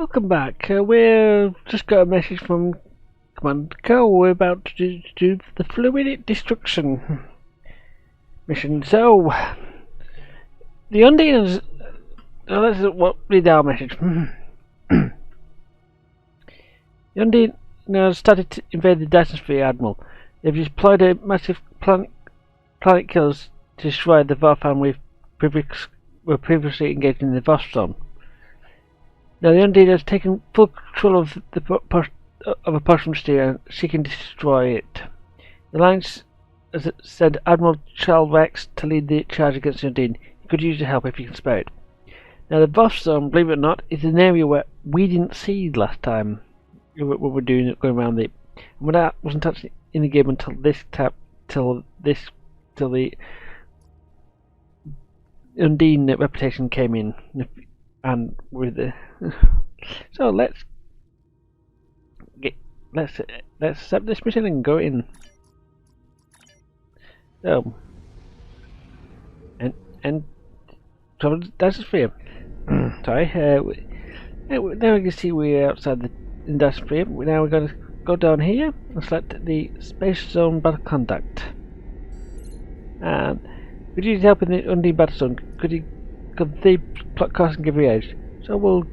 Welcome back. We've just got a message from Command Co. We're about to do the Fluidic Destruction mission. So, the Undine is... let's read our message. The Undine has started to invade the Dyson Sphere, Admiral. They've deployed a massive planet killers to destroy the Varfan were previously engaged in the Voston. Now the Undine has taken full control of a portion sphere and seeking to destroy it. The Alliance has sent Admiral Charles Rex to lead the charge against the Undine. He could use your help if you can spare it. Now the Voston, believe it or not, is an area where we didn't see last time. What we're doing, going around it. And that wasn't actually in the game until the Undine reputation came in, and with the so let's accept this mission and go in. So and so Dyson Sphere. Sorry, now we can see we're outside the Dyson Sphere. Now we're going to go down here and select the Space Zone Battle Contact. And could you help in the Undine Battlezone? Could they plot course and give you edge? So we'll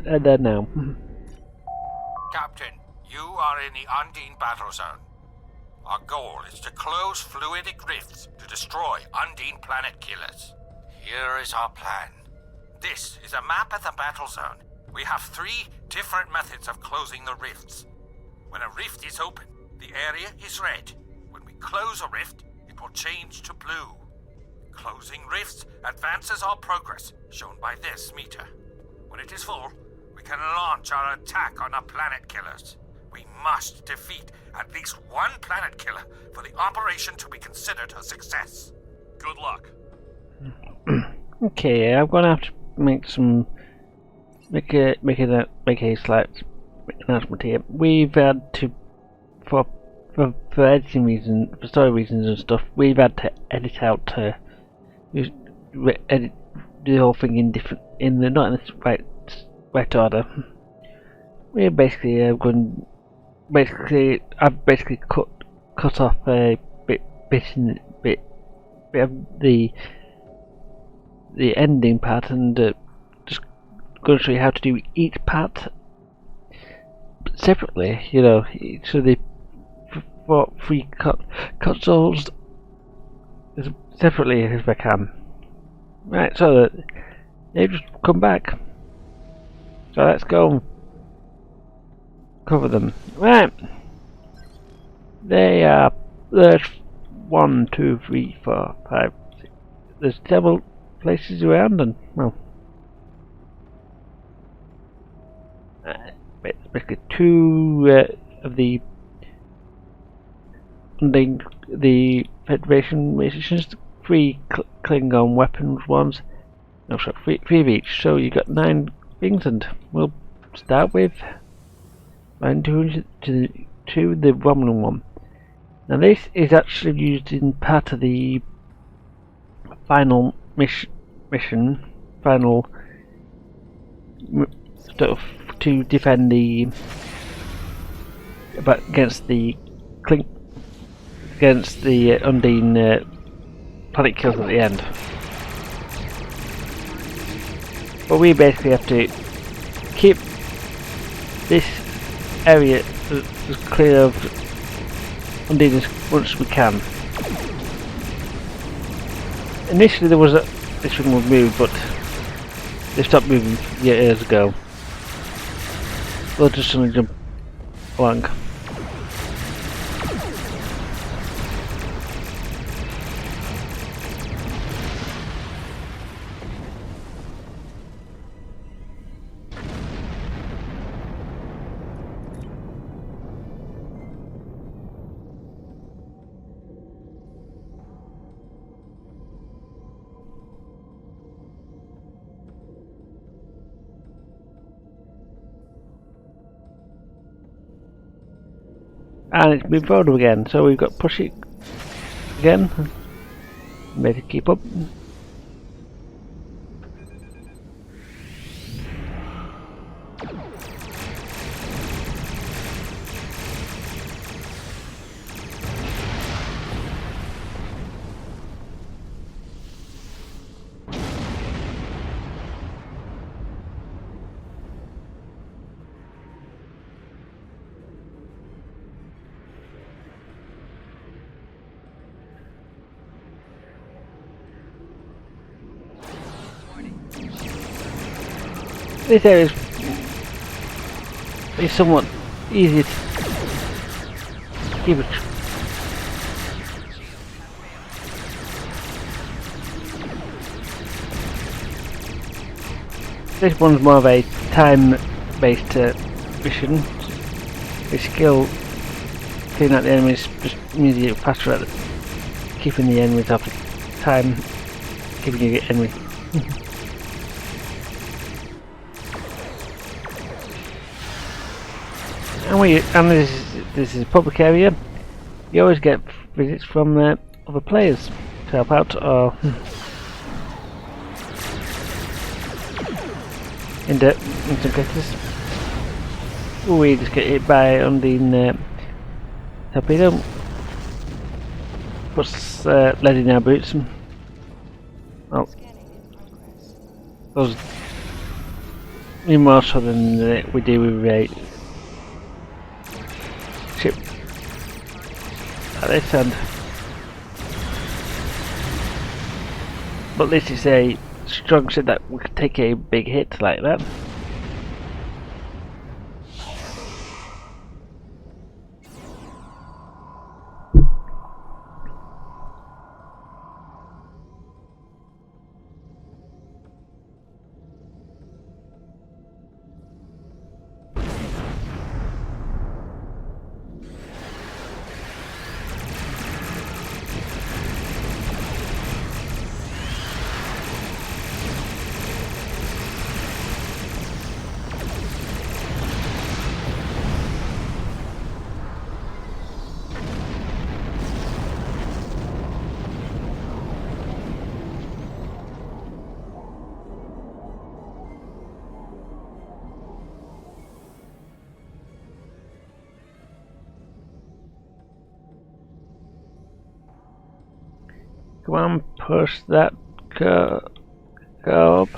head there now. Captain, you are in the Undine Battlezone. Our goal is to close fluidic rifts to destroy Undine planet killers. Here is our plan. This is a map of the Battlezone. We have 3 different methods of closing the rifts. When a rift is open, the area is red. When we close a rift, it will change to blue. Closing rifts advances our progress, shown by this meter. When it is full, we can launch our attack on the planet killers. We must defeat at least one planet killer for the operation to be considered a success. Good luck. Okay, I'm gonna have to make a slight announcement here. We've had to, for editing reasons, for story reasons and stuff, we've had to edit out edit the whole thing not in the right order. We're basically I've basically cut off a bit of the ending part and just going to show you how to do each part separately, you know, so the for free consoles separately if I can. Right, so that they just come back. So let's go and cover them. Right, they are. There's 1, 2, 3, 4, 5, 6. There's several places around, and well, basically 2 of the Federation missions, 3 Klingon weapons ones. No, sorry, 3 of each. So you got 9 things, and we'll start with line 2 to the Romulan one. Now this is actually used in part of the final mission, final stuff to defend against the Undine planet kills at the end. But we basically have to keep this area as clear of Undine as much as we can. Initially there was this thing would move, but they stopped moving years ago. We'll just suddenly jump along. And it's moved forward again, so we've got push it again, make it keep up. This area is somewhat easy to keep it. This one's more of a time-based mission. The skill cleaning out the enemies just means you're faster at keeping the enemies off the time, keeping your enemy. And this is a public area. You always get visits from other players to help out, or in some cases we just get hit by Undine torpedo. Puts lead in our boots. Well, those even more so than we do with a ship at this end. But this is a strong ship that we could take a big hit like that. Come on, push that go up.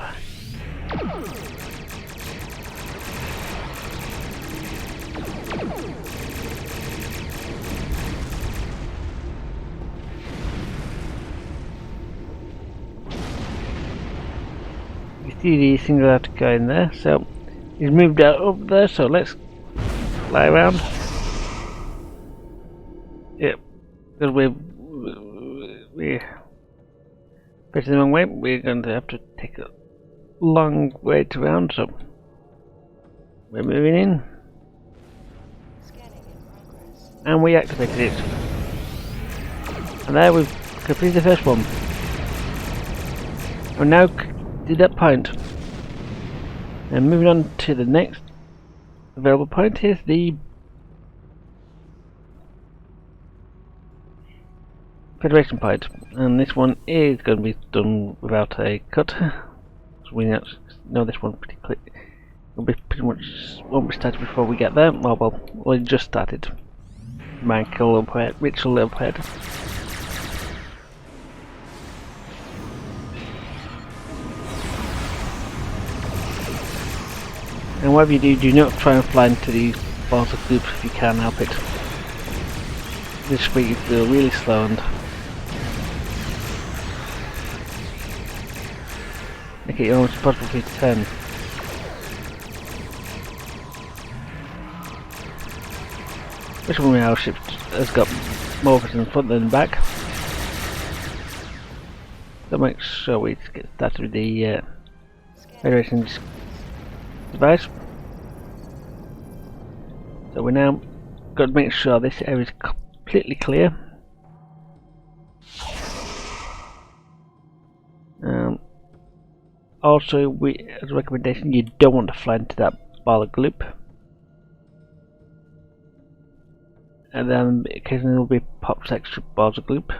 You see these things that have to go in there, so he's moved out up there, so let's fly around. Yep, because we're facing the wrong way. We're going to have to take a long way to round, so we're moving in. And we activated it. And there we've completed the first one. We're now to that point. And moving on to the next available point. Here's the Federation point, and this one is going to be done without a cut, so we know this one pretty clear. It'll be pretty much won't be started before we get there. Well, we just started. Michael up ahead, Mitchell up ahead. And whatever you do not try and fly into these balls of goop if you can help it. This way you feel really slow and make it almost impossible for you to turn. This one with our ship has got more of it in front than back. So make sure we get started with the Federation device. So we're now got to make sure this area is completely clear. Also, as a recommendation, you don't want to fly into that ball of gloop. And then occasionally there will be pops extra balls of gloop.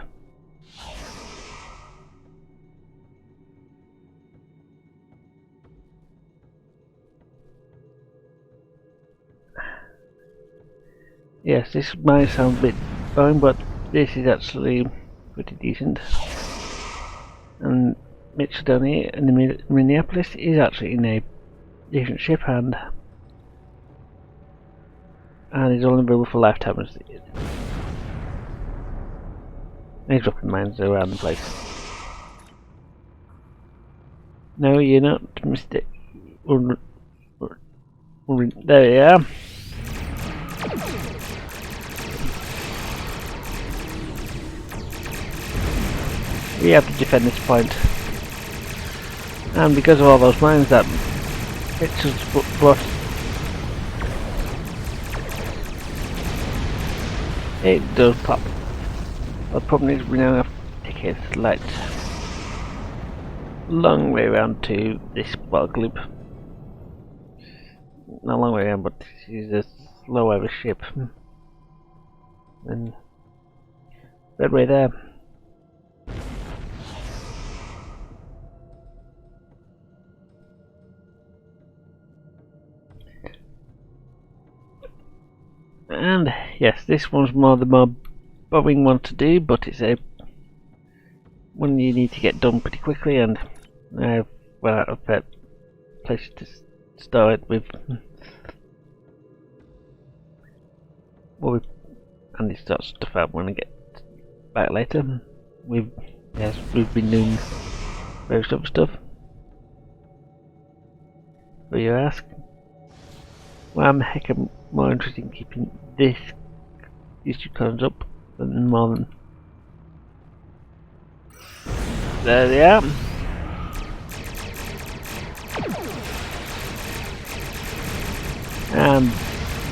Yes, this might sound a bit boring, but this is actually pretty decent. And Mitchell down here in the Minneapolis is actually in a decent ship and is only available for lifetime. He's dropping mines around the place. No, you're not There we are. We have to defend this point. And because of all those mines that it's just brought, it does pop. The problem is we now have to take a slight long way around to this bulk loop. Not a long way around, but this is a slower ship. And that way there. And yes, this one's more boring one to do, but it's a one you need to get done pretty quickly, and I've run out of places to store it with. Well, and this sort of stuff out when I get back later. We've been doing various other stuff. But you ask, well, I'm heck more interested in keeping these two columns up than more than. There they are. And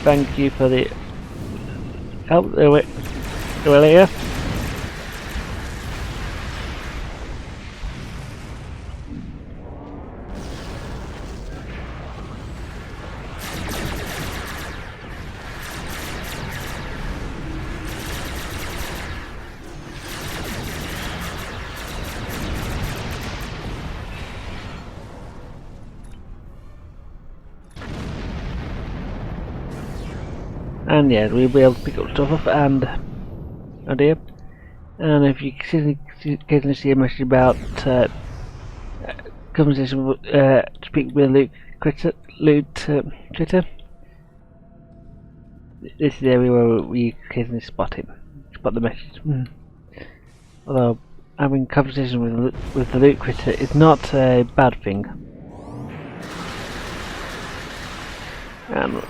thank you for the help earlier. And yeah, we'll be able to pick up stuff up and oh dear. And if you occasionally see a message about conversation speak with Luke Critter, this is the area where we occasionally spot the message. Although having conversation with the Luke Critter is not a bad thing. And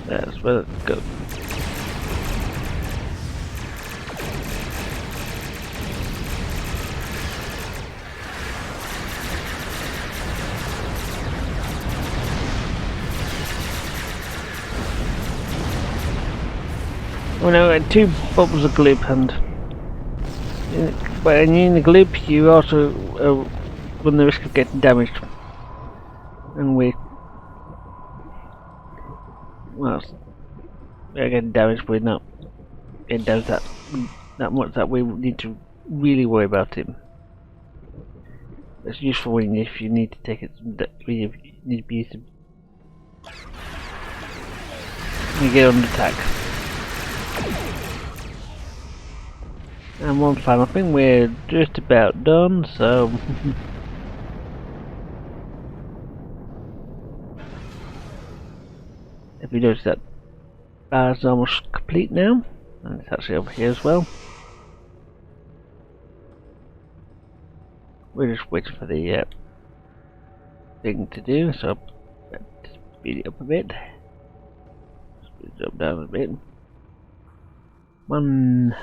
that's where it goes. Oh no, 2 bubbles of gloop, and when you're in the gloop you also run the risk of getting damaged. And we're getting damaged, but we're not getting damaged that much that we need to really worry about him. It's useful if you need to take it. You need to be used to. You get under attack. And one final thing, we're just about done, so. If you notice that bar is almost complete now, and it's actually over here as well. We're just waiting for the thing to do, so let's speed it up a bit. Speed it up down a bit. One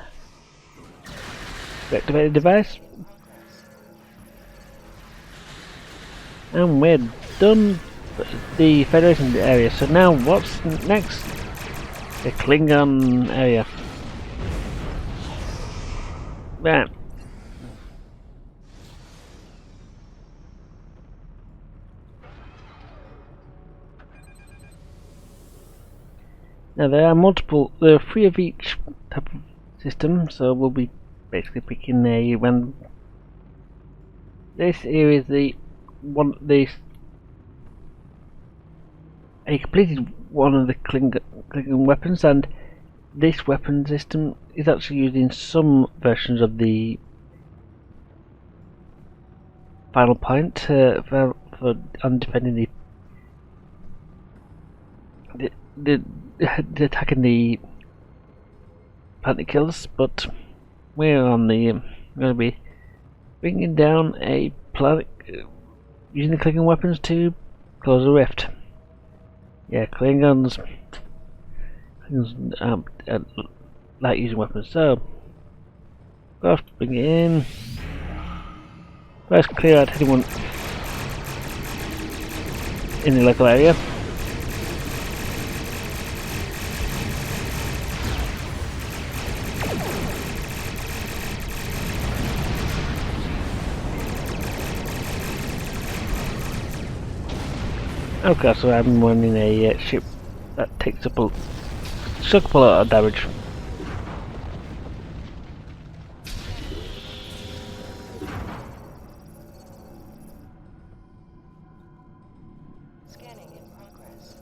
activated device, and we're done. The Federation area. So now what's next? The Klingon area. Right. Now there are 3 of each type of system, so we'll be basically picking a random. This here is I completed one of the Klingon weapons, and this weapon system is actually used in some versions of the final point for defending the attacking the planet killers. But we're on the going to be bringing down a planet using the clicking weapons to close a rift. Yeah, Klingons like using weapons, so first bring it in. First clear out anyone in the local area. Okay, so I'm running a ship that takes up a lot of damage. Scanning in progress.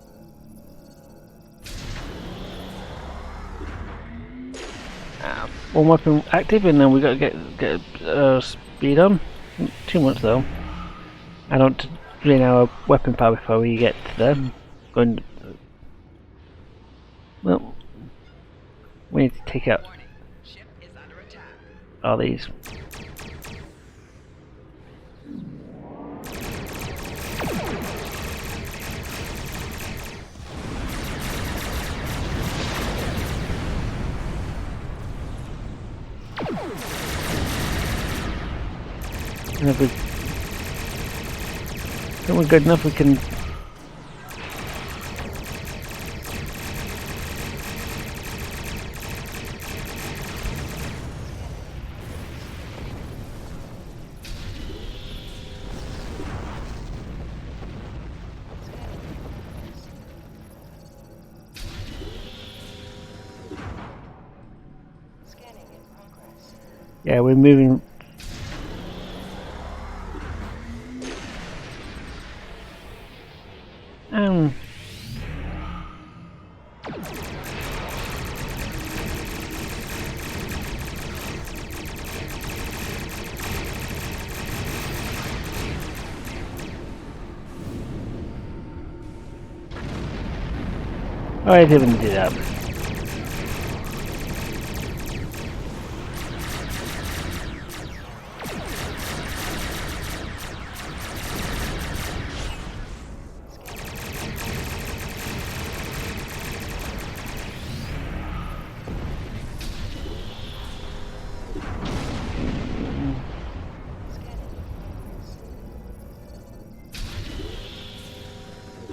One weapon active, and then we got to get speed on. Too much though. I don't drain our weapon power before we get to them. Well, we need to take out all these. And if we're good enough, we can. Scanning in progress. Yeah, we're moving. I didn't do that.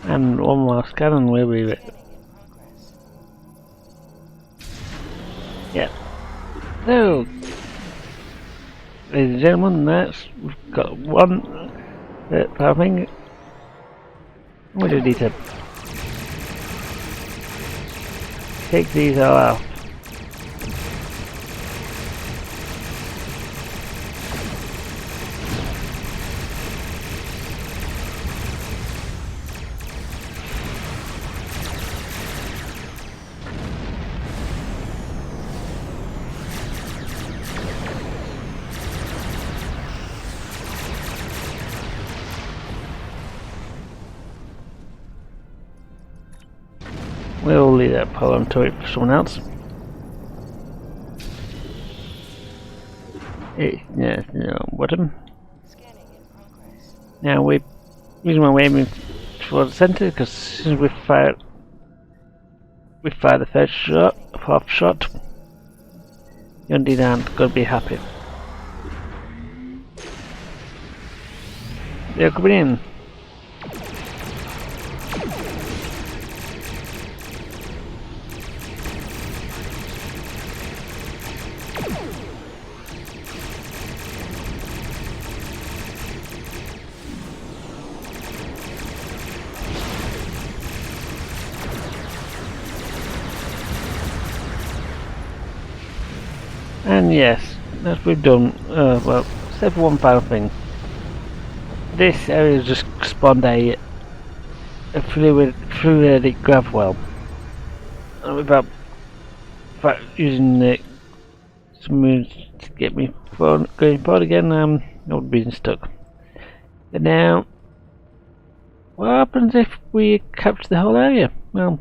And one more scan and we'll leave it. Yeah. So, ladies and gentlemen, we've got one power thing. We do need to take these all out. We'll leave that poem to it for someone else. Yeah, no, bottom. Now we're using my way aiming towards the centre because as soon as we fire the first shot, half shot, the Undine aren't going to be happy. They're coming in. And yes, as we've done, well, except for one final thing. This area has just spawned a fluidic grav well. And without using some moves to get me going forward again, I would be stuck. But now, what happens if we capture the whole area? Well,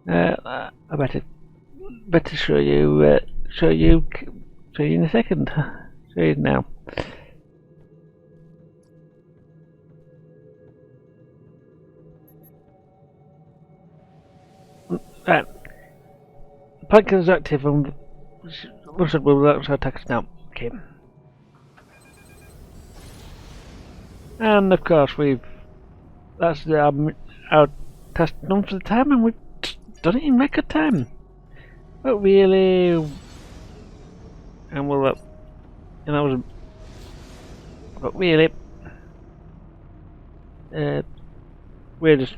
I better show you in a second. Show you now. Right. The planet killer is active and will actually attack us now. Okay. And of course that's our test done for the time, and we've done it in record time. But really, and we'll but really, we're just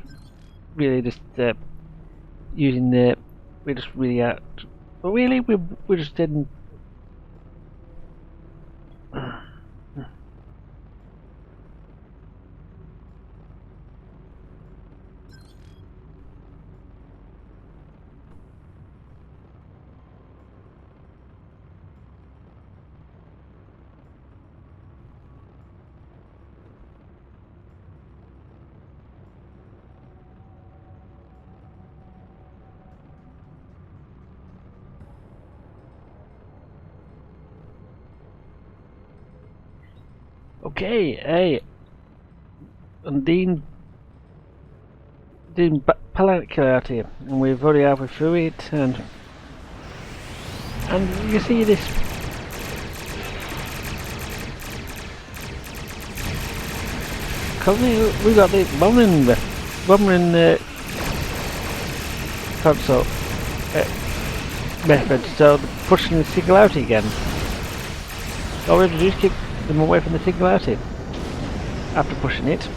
using the we're just really out. But really, we're just in. Okay, hey, Undine planet killer out here, and we've already halfway through it, and you see this. Currently, we got the bombing console method, so pushing the signal out again. All we have to do is keep them away from the singularity after pushing it.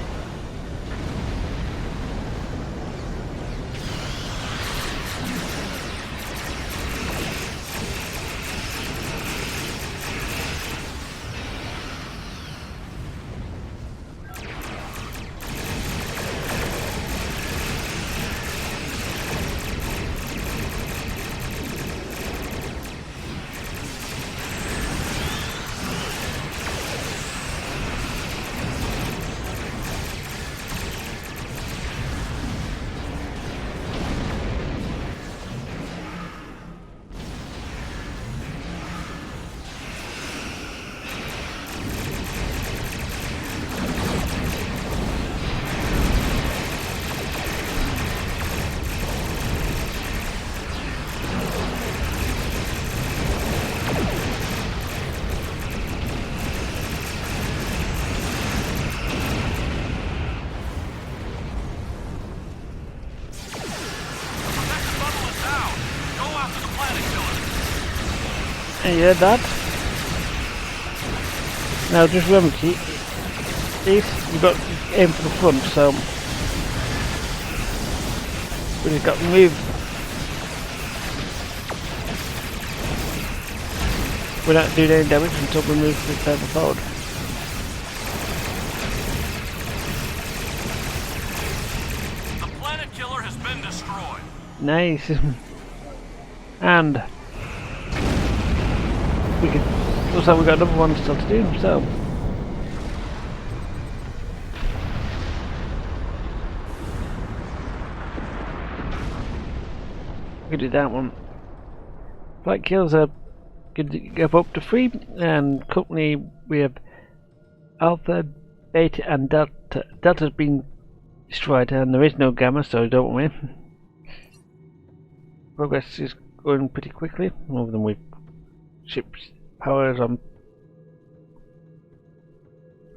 You heard that? Now just remember, you've got to aim for the front, so we just got to move. We're not doing any damage until we move a bit further forward. The planet killer has been destroyed. Nice. And looks like we've got another one still to do, so we can do that one. Flight kills are good to go up to 3, and currently we have Alpha, Beta and Delta. Delta's been destroyed and there is no Gamma, so don't worry. Progress is going pretty quickly, more than with ships powers on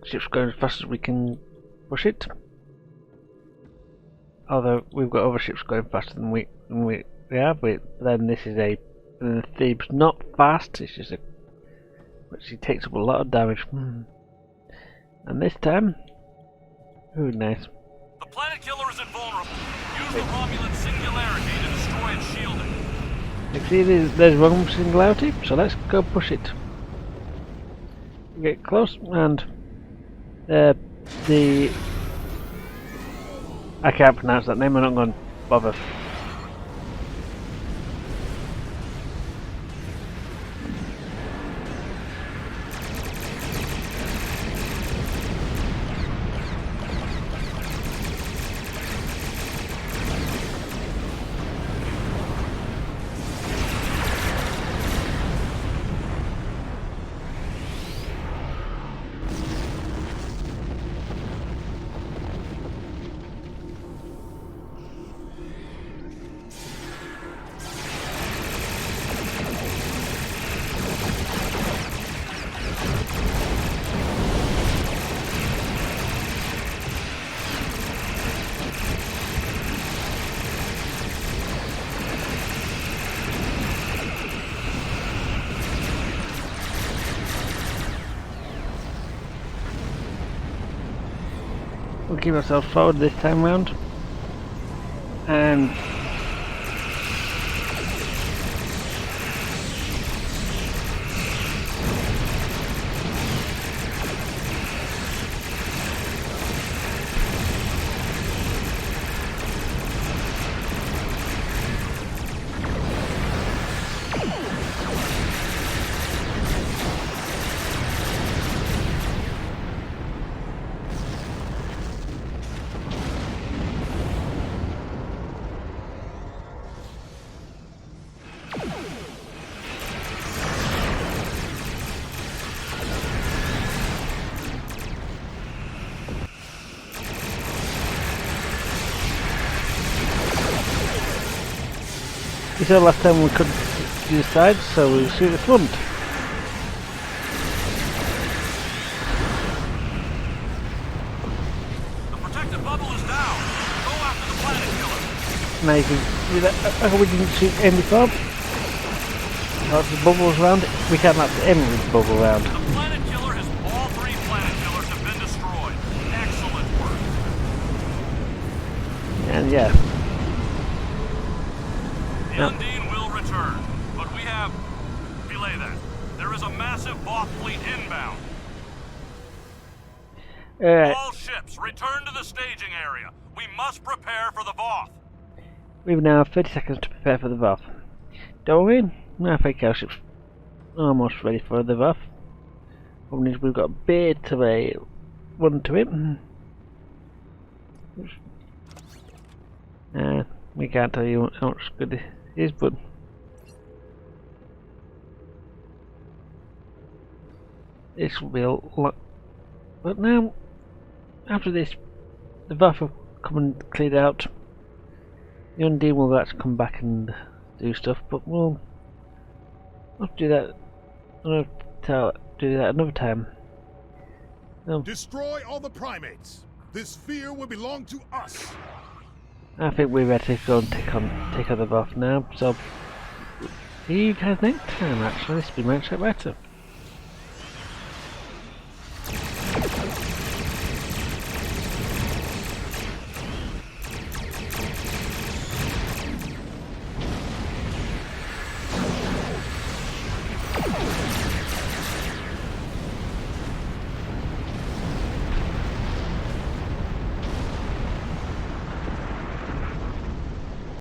ships going as fast as we can push it. Although we've got other ships going faster than we have, but then this is the Thebe's not fast, it's just she takes up a lot of damage. And this time, ooh, nice. The planet killer is invulnerable. Use the Romulan singularity to destroy its shielding. You see there's wrong singularity, so let's go push it. Get close, and I can't pronounce that name, I'm not going to bother. we'll keep ourselves forward this time round. And we said last time we couldn't do the sides, so we'll shoot the front. The protective bubble is down. Go after the planet killer. Now you can see that. We didn't shoot any before. Lots of bubbles around it. We can't actually aim with the bubble around. The planet killer has all 3 planet killers have been destroyed. Excellent work. And yeah. The Undine will return, but we have... Belay that. There is a massive Voth fleet inbound. All ships, return to the staging area. We must prepare for the Voth. We've now 30 seconds to prepare for the Voth. Don't worry, our fake airship's almost ready for the Voth. Problem is we've got a bit of a run to it. We can't tell you how much good it is, but this will be a lot. But now, after this, the Voth will come and clear out. The Undine will actually come back and do stuff, but we'll have to do that another time. Destroy all the primates. This sphere will belong to us. I think we're ready to go and take on the Voth now, so see you guys next time. Actually, this will be much better.